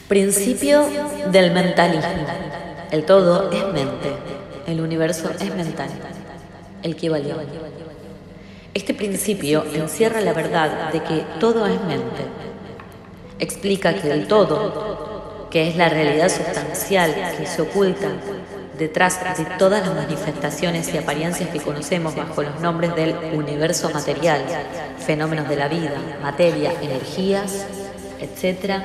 Principio del mentalismo. El todo es mente, el universo es mental, el Kybalión. Este principio encierra la verdad de que todo es mente. Explica que el todo, que es la realidad sustancial que se oculta detrás de todas las manifestaciones y apariencias que conocemos bajo los nombres del universo material, fenómenos de la vida, materia, energías, etc.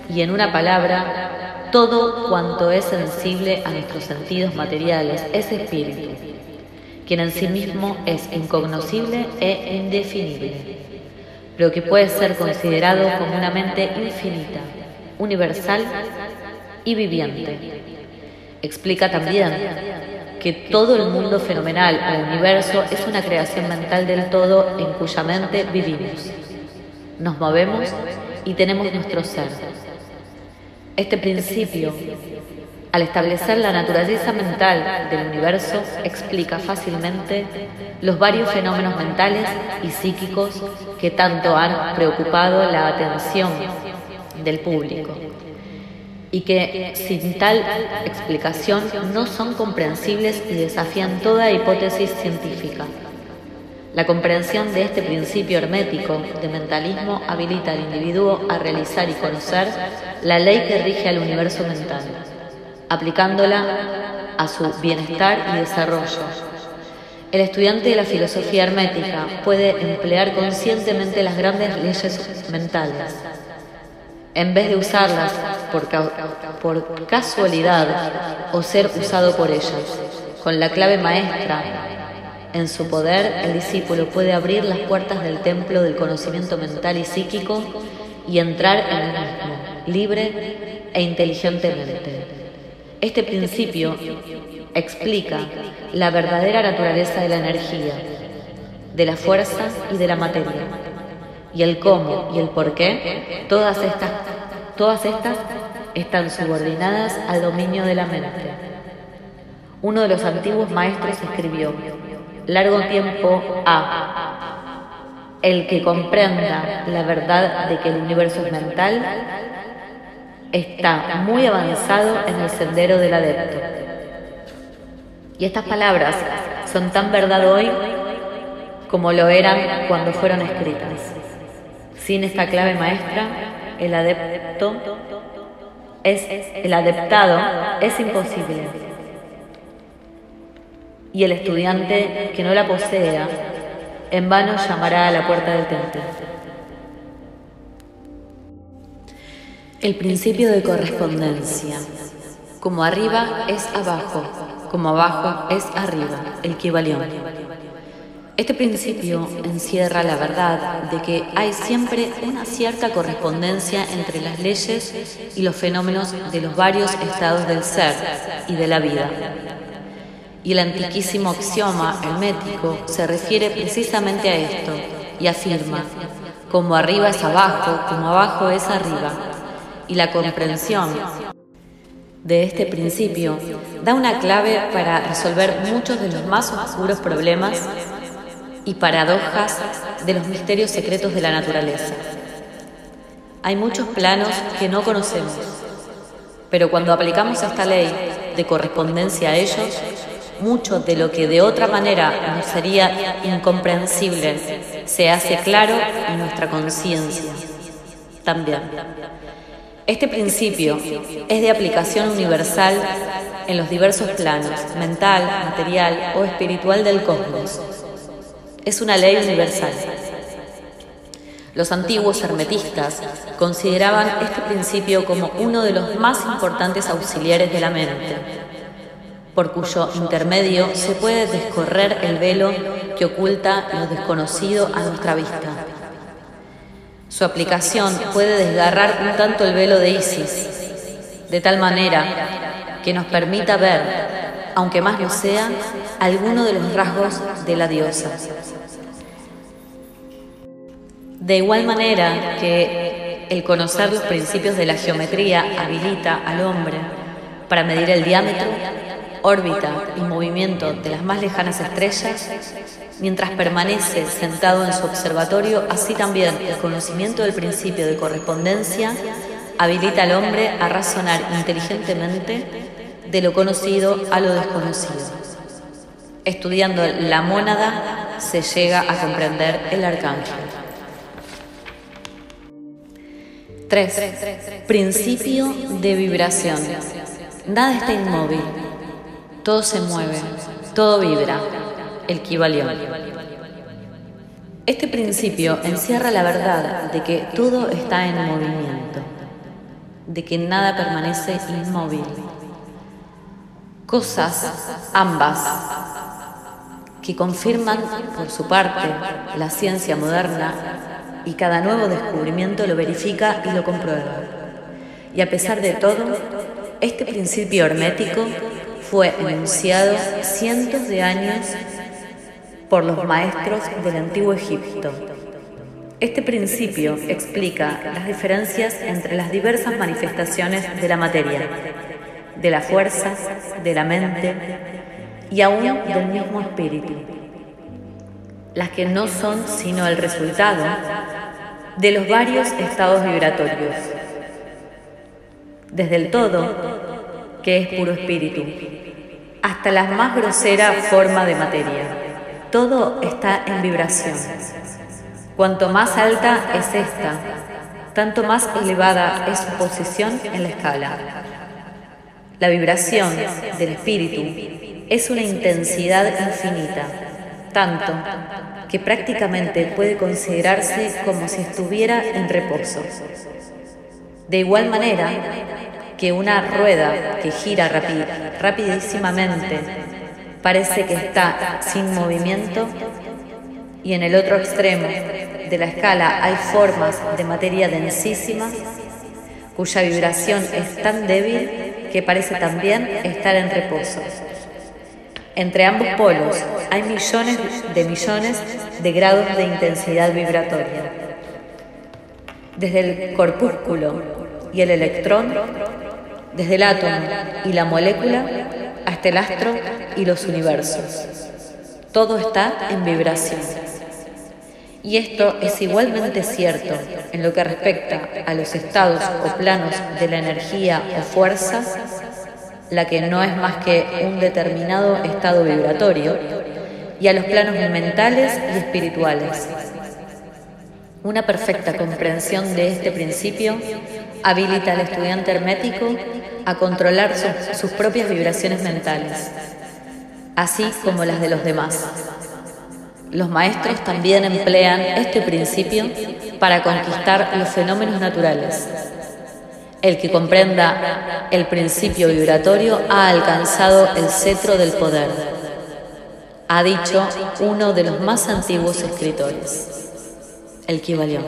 Y en una palabra, todo cuanto es sensible a nuestros sentidos materiales es espíritu, quien en sí mismo es incognoscible e indefinible, pero que puede ser considerado como una mente infinita, universal y viviente. Explica también que todo el mundo fenomenal o universo es una creación mental del todo en cuya mente vivimos, nos movemos y tenemos nuestro ser. Este principio, al establecer la naturaleza mental del universo, explica fácilmente los varios fenómenos mentales y psíquicos que tanto han preocupado la atención del público y que sin tal explicación no son comprensibles y desafían toda hipótesis científica. La comprensión de este principio hermético de mentalismo habilita al individuo a realizar y conocer la ley que rige al universo mental, aplicándola a su bienestar y desarrollo. El estudiante de la filosofía hermética puede emplear conscientemente las grandes leyes mentales, en vez de usarlas por casualidad o ser usado por ellas. Con la clave maestra en su poder, el discípulo puede abrir las puertas del templo del conocimiento mental y psíquico y entrar en el mismo, libre e inteligentemente. Este principio explica la verdadera naturaleza de la energía, de la fuerza y de la materia, y el cómo y el por qué. Todas estas están subordinadas al dominio de la mente. Uno de los antiguos maestros escribió: largo tiempo ha el que comprenda la verdad de que el universo es mental, está muy avanzado en el sendero del adepto. Y estas palabras son tan verdad hoy como lo eran cuando fueron escritas. Sin esta clave maestra, el adeptado es imposible. Y el estudiante que no la posea, en vano llamará a la puerta del templo. El principio de correspondencia. Como arriba es abajo, como abajo es arriba, el Kybalión. Este principio encierra la verdad de que hay siempre una cierta correspondencia entre las leyes y los fenómenos de los varios estados del ser y de la vida. Y el antiquísimo axioma hermético se refiere precisamente a esto y afirma: como arriba es abajo, como abajo es arriba. Y la comprensión de este principio da una clave para resolver muchos de los más oscuros problemas y paradojas de los misterios secretos de la naturaleza. Hay muchos planos que no conocemos, pero cuando aplicamos esta ley de correspondencia a ellos, mucho de lo que de otra manera nos sería incomprensible se hace claro en nuestra conciencia también. Este principio es de aplicación universal en los diversos planos, mental, material o espiritual del cosmos. Es una ley universal. Los antiguos hermetistas consideraban este principio como uno de los más importantes auxiliares de la mente, por cuyo intermedio se puede descorrer el velo que oculta lo desconocido a nuestra vista. Su aplicación puede desgarrar un tanto el velo de Isis, de tal manera que nos permita ver, aunque más no sea, alguno de los rasgos de la diosa. De igual manera que el conocer los principios de la geometría habilita al hombre para medir el diámetro, órbita y movimiento de las más lejanas estrellas, mientras permanece sentado en su observatorio, así también el conocimiento del principio de correspondencia habilita al hombre a razonar inteligentemente de lo conocido a lo desconocido. Estudiando la mónada se llega a comprender el arcángel. 3. Principio de vibración. Nada está inmóvil. Todo se mueve. Todo vibra. El Kybalión. Este principio encierra la verdad de que todo está en movimiento, de que nada permanece inmóvil. Cosas, ambas, que confirman por su parte la ciencia moderna, y cada nuevo descubrimiento lo verifica y lo comprueba. Y a pesar de todo, este principio hermético fue enunciado cientos de años por los maestros del antiguo Egipto. Este principio explica las diferencias entre las diversas manifestaciones de la materia, de la fuerza, de la mente y aún del mismo espíritu, las que no son sino el resultado de los varios estados vibratorios, desde el todo, que es puro espíritu, hasta la más grosera forma de materia. Todo está en vibración. Cuanto más alta es esta, tanto más elevada es su posición en la escala. La vibración del espíritu es una intensidad infinita, tanto que prácticamente puede considerarse como si estuviera en reposo. De igual manera que una rueda que gira rapidísimamente parece que está sin movimiento, y en el otro extremo de la escala hay formas de materia densísima cuya vibración es tan débil que parece también estar en reposo. Entre ambos polos hay millones de grados de intensidad vibratoria. Desde el corpúsculo y el electrón, desde el átomo y la molécula, hasta el astro y los universos. Todo está en vibración. Y esto es igualmente cierto en lo que respecta a los estados o planos de la energía o fuerza, la que no es más que un determinado estado vibratorio, y a los planos mentales y espirituales. Una perfecta comprensión de este principio habilita al estudiante hermético a controlar sus propias vibraciones mentales, así como las de los demás. Los maestros también emplean este principio para conquistar los fenómenos naturales. El que comprenda el principio vibratorio ha alcanzado el cetro del poder, ha dicho uno de los más antiguos escritores, el Kybalión.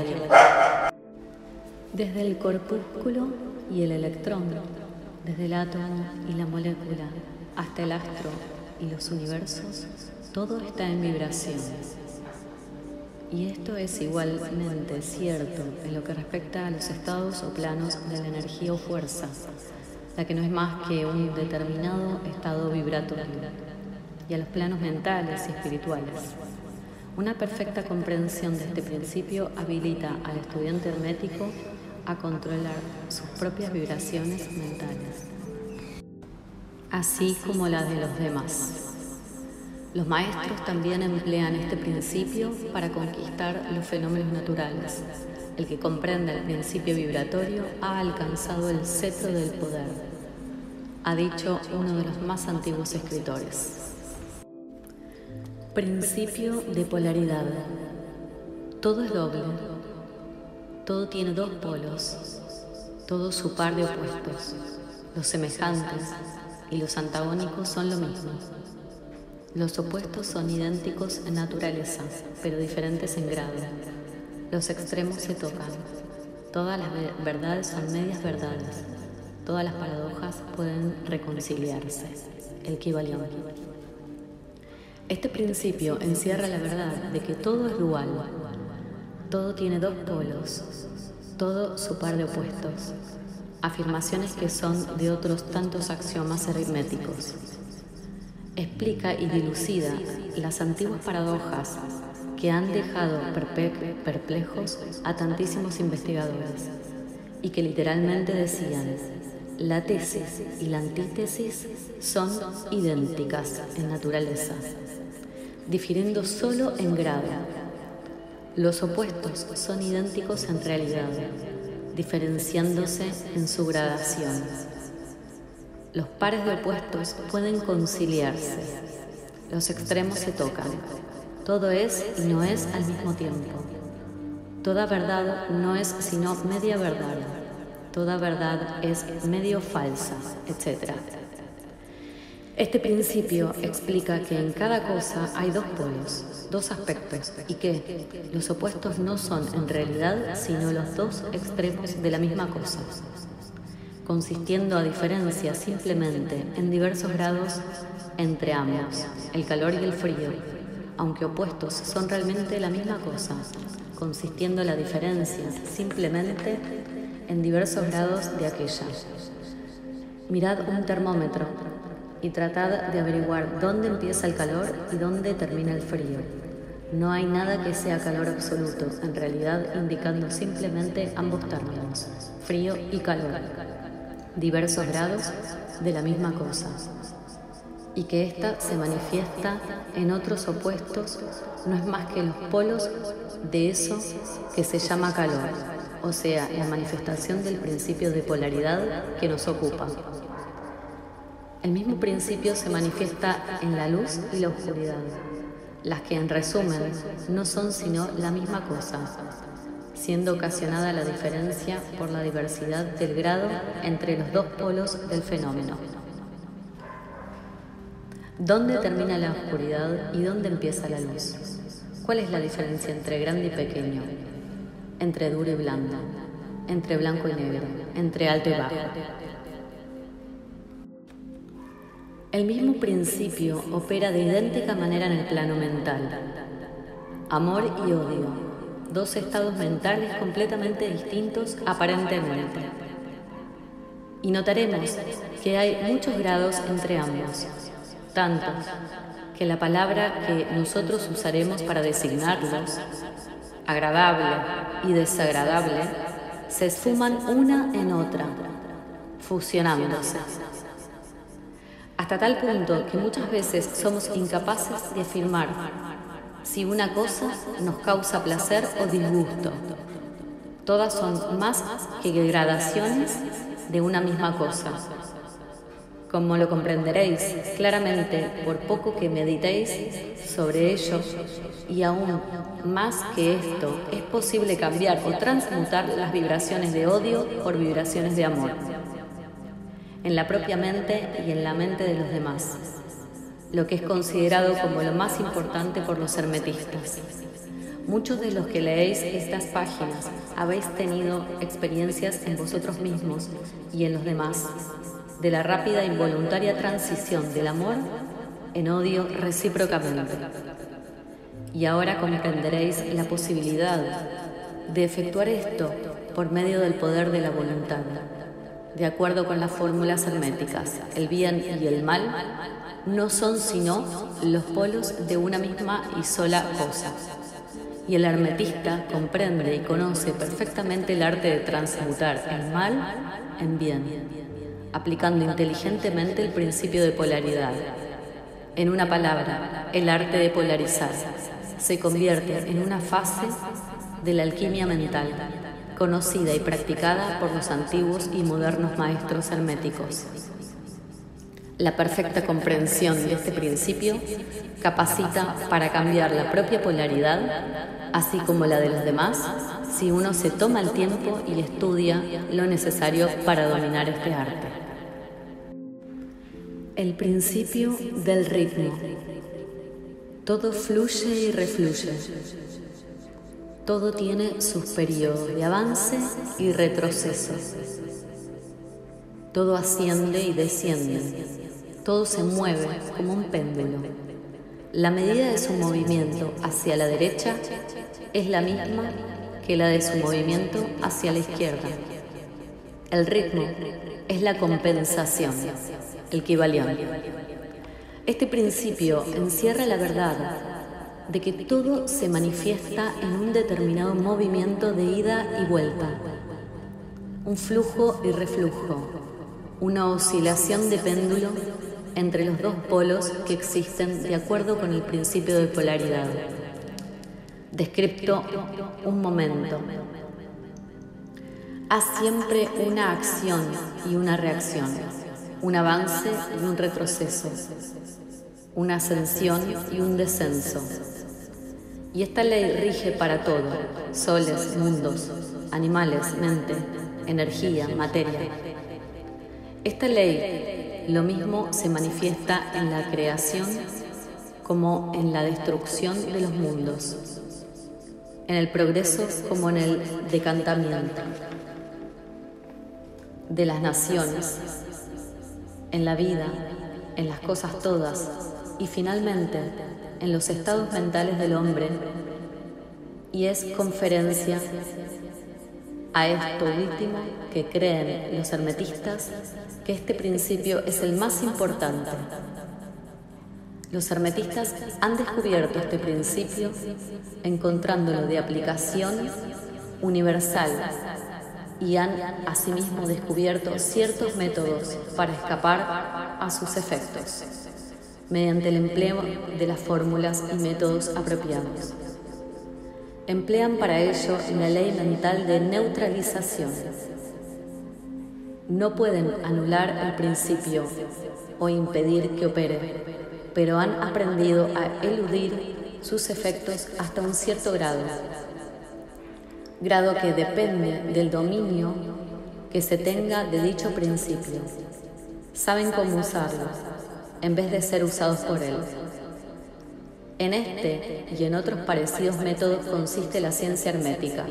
Desde el corpúsculo y el electrón, desde el átomo y la molécula, hasta el astro y los universos, todo está en vibración. Y esto es igualmente cierto en lo que respecta a los estados o planos de la energía o fuerza, la que no es más que un determinado estado vibratorio, y a los planos mentales y espirituales. Una perfecta comprensión de este principio habilita al estudiante hermético a controlar sus propias vibraciones mentales, así como las de los demás. Los maestros también emplean este principio para conquistar los fenómenos naturales. El que comprende el principio vibratorio ha alcanzado el cetro del poder, ha dicho uno de los más antiguos escritores. Principio de polaridad. Todo es doble. Todo tiene dos polos. Todo su par de opuestos. Los semejantes y los antagónicos son lo mismo. Los opuestos son idénticos en naturaleza, pero diferentes en grado. Los extremos se tocan. Todas las verdades son medias verdades. Todas las paradojas pueden reconciliarse. El Kybalión. Este principio encierra la verdad de que todo es dual. Todo tiene dos polos. Todo su par de opuestos. Afirmaciones que son de otros tantos axiomas aritméticos. Explica y dilucida las antiguas paradojas que han dejado perplejos a tantísimos investigadores y que literalmente decían: la tesis y la antítesis son idénticas en naturaleza, difiriendo solo en grado. Los opuestos son idénticos en realidad, diferenciándose en su gradación. Los pares de opuestos pueden conciliarse, los extremos se tocan. Todo es y no es al mismo tiempo. Toda verdad no es sino media verdad. Toda verdad es medio falsa, etc. Este principio explica que en cada cosa hay dos polos, dos aspectos, y que los opuestos no son en realidad sino los dos extremos de la misma cosa, consistiendo a diferencia simplemente en diversos grados entre ambos, el calor y el frío, aunque opuestos son realmente la misma cosa, consistiendo la diferencia simplemente en diversos grados de aquella. Mirad un termómetro y tratad de averiguar dónde empieza el calor y dónde termina el frío. No hay nada que sea calor absoluto, en realidad indicando simplemente ambos términos, frío y calor, diversos grados de la misma cosa, y que ésta se manifiesta en otros opuestos no es más que los polos de eso que se llama calor, o sea, la manifestación del principio de polaridad que nos ocupa. El mismo principio se manifiesta en la luz y la oscuridad, las que en resumen no son sino la misma cosa, siendo ocasionada la diferencia por la diversidad del grado entre los dos polos del fenómeno. ¿Dónde termina la oscuridad y dónde empieza la luz? ¿Cuál es la diferencia entre grande y pequeño? Entre duro y blando, entre blanco y negro, entre alto y bajo. El mismo principio opera de idéntica manera en el plano mental. Amor y odio, dos estados mentales completamente distintos aparentemente. Y notaremos que hay muchos grados entre ambos, tantos que la palabra que nosotros usaremos para designarlos, agradable y desagradable, se esfuman una en otra, fusionándose. Hasta tal punto que muchas veces somos incapaces de afirmar si una cosa nos causa placer o disgusto. Todas son más que gradaciones de una misma cosa. Como lo comprenderéis claramente por poco que meditéis sobre ello, y aún más que esto, es posible cambiar o transmutar las vibraciones de odio por vibraciones de amor, en la propia mente y en la mente de los demás, lo que es considerado como lo más importante por los hermetistas. Muchos de los que leéis estas páginas habéis tenido experiencias en vosotros mismos y en los demás, de la rápida e involuntaria transición del amor en odio recíprocamente. Y ahora comprenderéis la posibilidad de efectuar esto por medio del poder de la voluntad. De acuerdo con las fórmulas herméticas, el bien y el mal no son sino los polos de una misma y sola cosa. Y el hermetista comprende y conoce perfectamente el arte de transmutar el mal en bien, aplicando inteligentemente el principio de polaridad. En una palabra, el arte de polarizar se convierte en una fase de la alquimia mental, conocida y practicada por los antiguos y modernos maestros herméticos. La perfecta comprensión de este principio capacita para cambiar la propia polaridad, así como la de los demás, si uno se toma el tiempo y estudia lo necesario para dominar este arte. El principio del ritmo. Todo fluye y refluye. Todo tiene sus periodos de avance y retroceso. Todo asciende y desciende. Todo se mueve como un péndulo. La medida de su movimiento hacia la derecha es la misma que la de su movimiento hacia la izquierda. El ritmo es la compensación, el Kybalión. Este principio encierra la verdad de que todo se manifiesta en un determinado movimiento de ida y vuelta. un flujo y reflujo, una oscilación de péndulo entre los dos polos que existen de acuerdo con el principio de polaridad. Descripto un momento. Haz siempre una acción y una reacción, un avance y un retroceso, una ascensión y un descenso. Y esta ley rige para todo: soles, mundos, animales, mente, energía, materia. Esta ley, lo mismo, se manifiesta en la creación como en la destrucción de los mundos, en el progreso como en el decantamiento de las naciones, en la vida, en las cosas todas y finalmente en los estados mentales del hombre. Y es conferencia a esto último que creen los hermetistas que este principio es el más importante. Los hermetistas han descubierto este principio encontrándolo de aplicación universal y han asimismo descubierto ciertos métodos para escapar a sus efectos mediante el empleo de las fórmulas y métodos apropiados. Emplean para ello la ley mental de neutralización. No pueden anular el principio o impedir que opere, pero han aprendido a eludir sus efectos hasta un cierto grado que depende del dominio que se tenga de dicho principio. Saben cómo usarlo, en vez de ser usados por él. En este y en otros parecidos métodos consiste la ciencia hermética.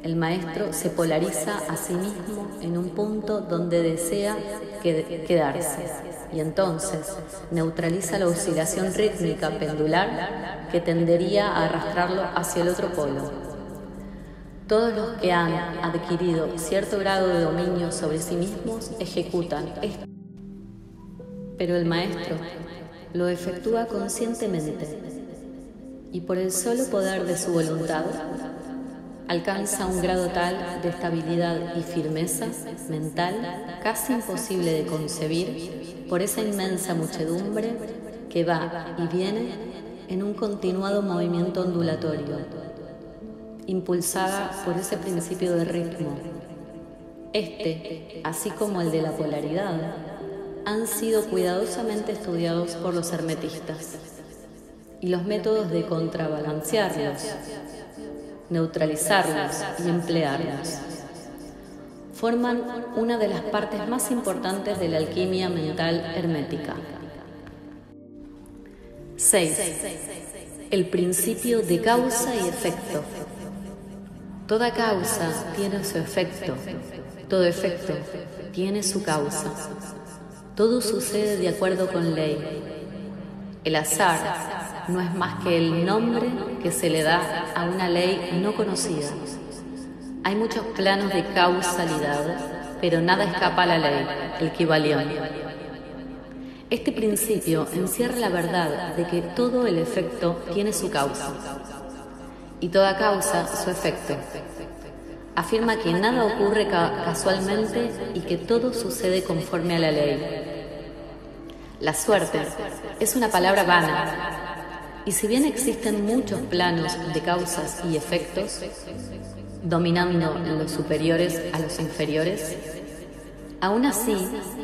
El maestro se polariza a sí mismo en un punto donde desea quedarse y entonces neutraliza la oscilación rítmica pendular que tendería a arrastrarlo hacia el otro polo. Todos los que han adquirido cierto grado de dominio sobre sí mismos ejecutan esto, pero el maestro lo efectúa conscientemente y por el solo poder de su voluntad alcanza un grado tal de estabilidad y firmeza mental casi imposible de concebir por esa inmensa muchedumbre que va y viene en un continuado movimiento ondulatorio, impulsada por ese principio de ritmo. Este, así como el de la polaridad, han sido cuidadosamente estudiados por los hermetistas, y los métodos de contrabalancearlos, neutralizarlos y emplearlos forman una de las partes más importantes de la alquimia mental hermética. 6. El principio de causa y efecto. Toda causa tiene su efecto, todo efecto tiene su causa. Todo sucede de acuerdo con ley. El azar no es más que el nombre que se le da a una ley no conocida. Hay muchos planos de causalidad, pero nada escapa a la ley, el Kybalión. Este principio encierra la verdad de que todo el efecto tiene su causa y toda causa su efecto. Afirma que nada ocurre casualmente y que todo sucede conforme a la ley. La suerte es una palabra vana, y si bien existen muchos planos de causas y efectos, dominando los superiores a los inferiores, aún así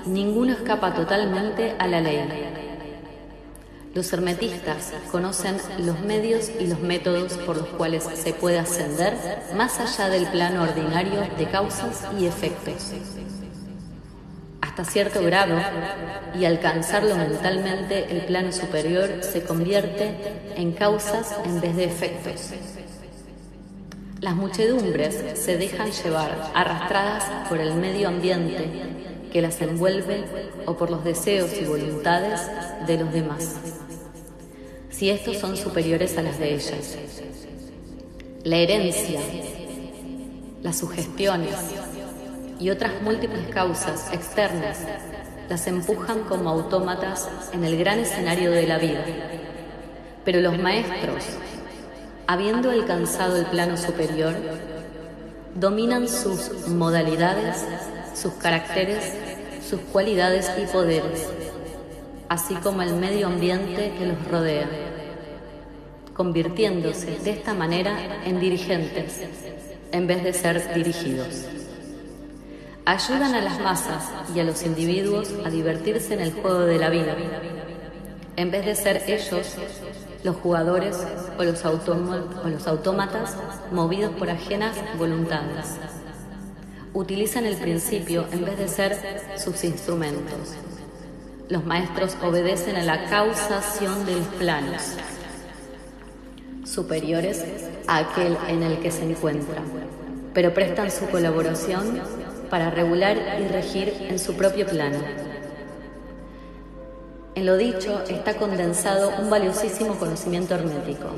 ninguno escapa totalmente a la ley. Los hermetistas conocen los medios y los métodos por los cuales se puede ascender más allá del plano ordinario de causas y efectos, hasta cierto grado, y alcanzarlo mentalmente, el plano superior se convierte en causas en vez de efectos. Las muchedumbres se dejan llevar, arrastradas por el medio ambiente que las envuelve o por los deseos y voluntades de los demás, si estos son superiores a las de ellas. La herencia, las sugestiones y otras múltiples causas externas las empujan como autómatas en el gran escenario de la vida. Pero los maestros, habiendo alcanzado el plano superior, dominan sus modalidades, sus caracteres, sus cualidades y poderes, así como el medio ambiente que los rodea, convirtiéndose de esta manera en dirigentes, en vez de ser dirigidos. Ayudan a las masas y a los individuos a divertirse en el juego de la vida, en vez de ser ellos los jugadores o los autómatas movidos por ajenas voluntades. Utilizan el principio en vez de ser sus instrumentos. Los maestros obedecen a la causación de los planos superiores a aquel en el que se encuentran, pero prestan su colaboración para regular y regir en su propio plano. En lo dicho está condensado un valiosísimo conocimiento hermético.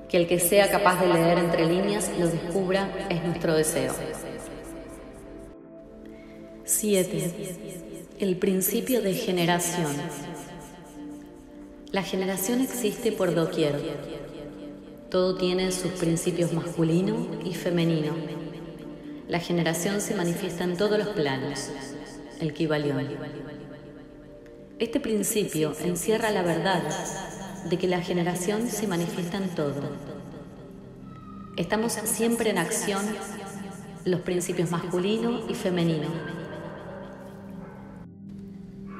Que el que sea capaz de leer entre líneas lo descubra es nuestro deseo. 7. El principio de generación. La generación existe por doquier. Todo tiene sus principios masculino y femenino. La generación se manifiesta en todos los planos, el Kybalión. Este principio encierra la verdad de que la generación se manifiesta en todo. Estamos siempre en acción los principios masculino y femenino.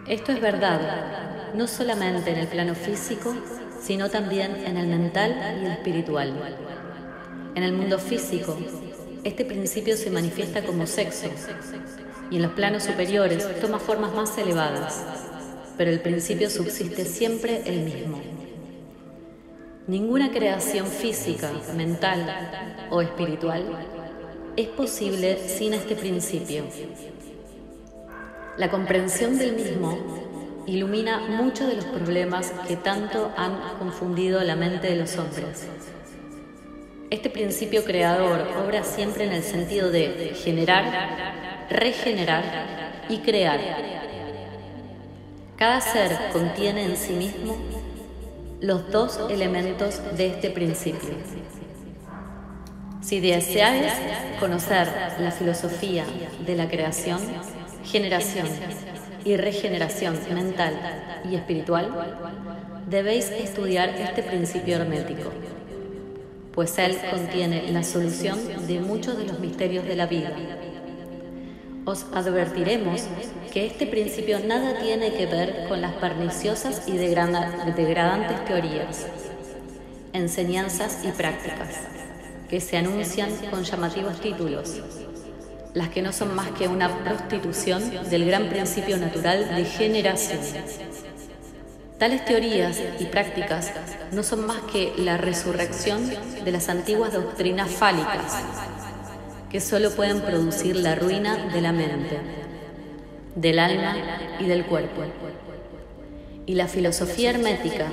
Esto es verdad, no solamente en el plano físico, sino también en el mental y el espiritual. En el mundo físico, este principio se manifiesta como sexo, y en los planos superiores toma formas más elevadas, pero el principio subsiste siempre el mismo. Ninguna creación física, mental o espiritual es posible sin este principio. La comprensión del mismo ilumina muchos de los problemas que tanto han confundido la mente de los hombres. Este principio creador obra siempre en el sentido de generar, regenerar y crear. Cada ser contiene en sí mismo los dos elementos de este principio. Si deseáis conocer la filosofía de la creación, generación y regeneración mental y espiritual, debéis estudiar este principio hermético, pues él contiene la solución de muchos de los misterios de la vida. Os advertiremos que este principio nada tiene que ver con las perniciosas y degradantes teorías, enseñanzas y prácticas que se anuncian con llamativos títulos, las que no son más que una prostitución del gran principio natural de generación. Tales teorías y prácticas no son más que la resurrección de las antiguas doctrinas fálicas, que solo pueden producir la ruina de la mente, del alma y del cuerpo. Y la filosofía hermética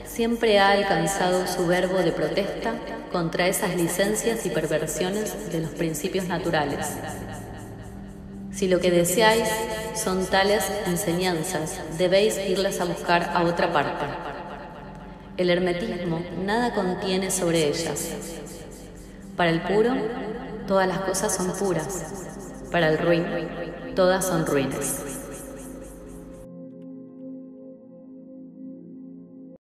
siempre ha alcanzado su verbo de protesta contra esas licencias y perversiones de los principios naturales. Si lo que deseáis son tales enseñanzas, debéis irlas a buscar a otra parte. El hermetismo nada contiene sobre ellas. Para el puro, todas las cosas son puras. Para el ruin, todas son ruines.